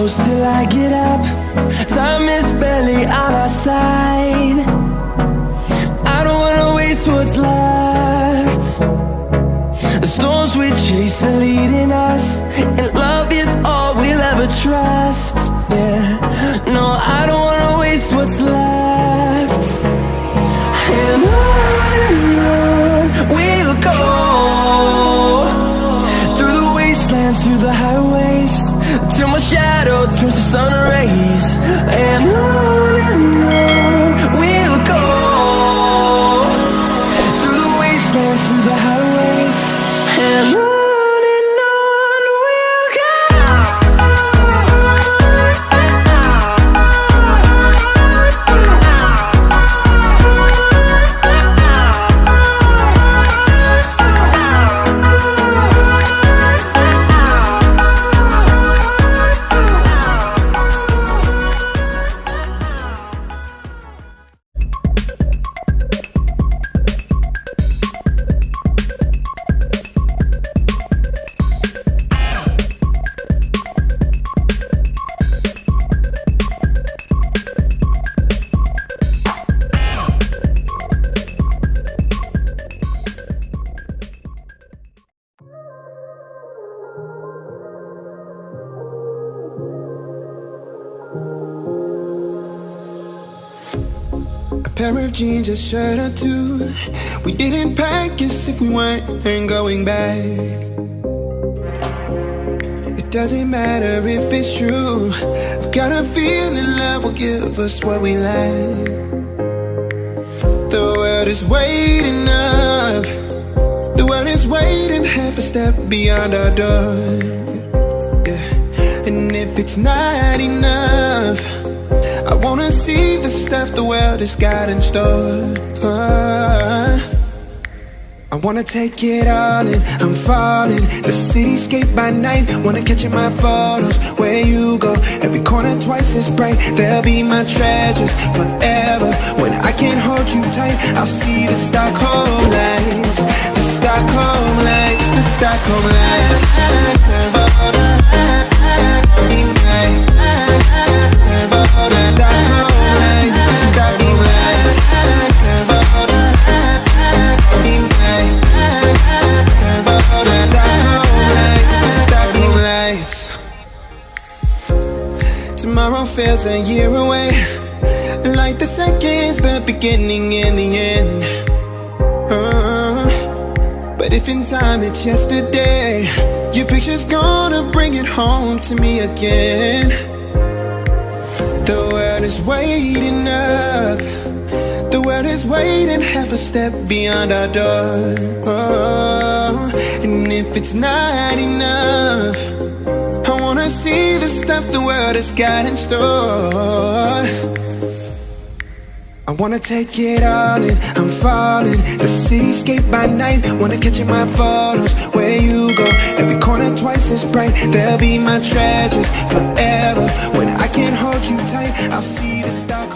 close till I get up. Time is barely on our side. I don't wanna waste what's left. The storms we chase are leading us, and love is all we'll ever trust. Yeah, no, I don't wanna waste what's left. And on we'll go, through the wastelands, through the highways, till my shadow turns to sun rays. And on we'll go, through the wastelands, through the highways, and on we'll go. Pair of jeans, a shirt or two. We didn't pack as if we weren't going back. It doesn't matter if it's true. I've got a feeling love will give us what we lack. The world is waiting up. The world is waiting half a step beyond our door. Yeah. And if it's not enough, I wanna see the stuff the world has got in store. I wanna take it all in, I'm falling. The cityscape by night, wanna catch in my photos. Where you go, every corner twice as bright. They'll be my treasures forever. When I can't hold you tight, I'll see the Stockholm lights. The Stockholm lights, the Stockholm lights. Tomorrow feels a year away, like the seconds, the beginning and the end. But if in time it's yesterday, your picture's gonna bring it home to me again. The world is waiting up. The world is waiting half a step beyond our door. And if it's not enough, I wanna see the stuff the world has got in store. I wanna take it all in, I'm falling. The cityscape by night, wanna catch in my photos. Where you go, every corner twice as bright. They'll be my treasures forever. When I can't hold you tight, I'll see the stars.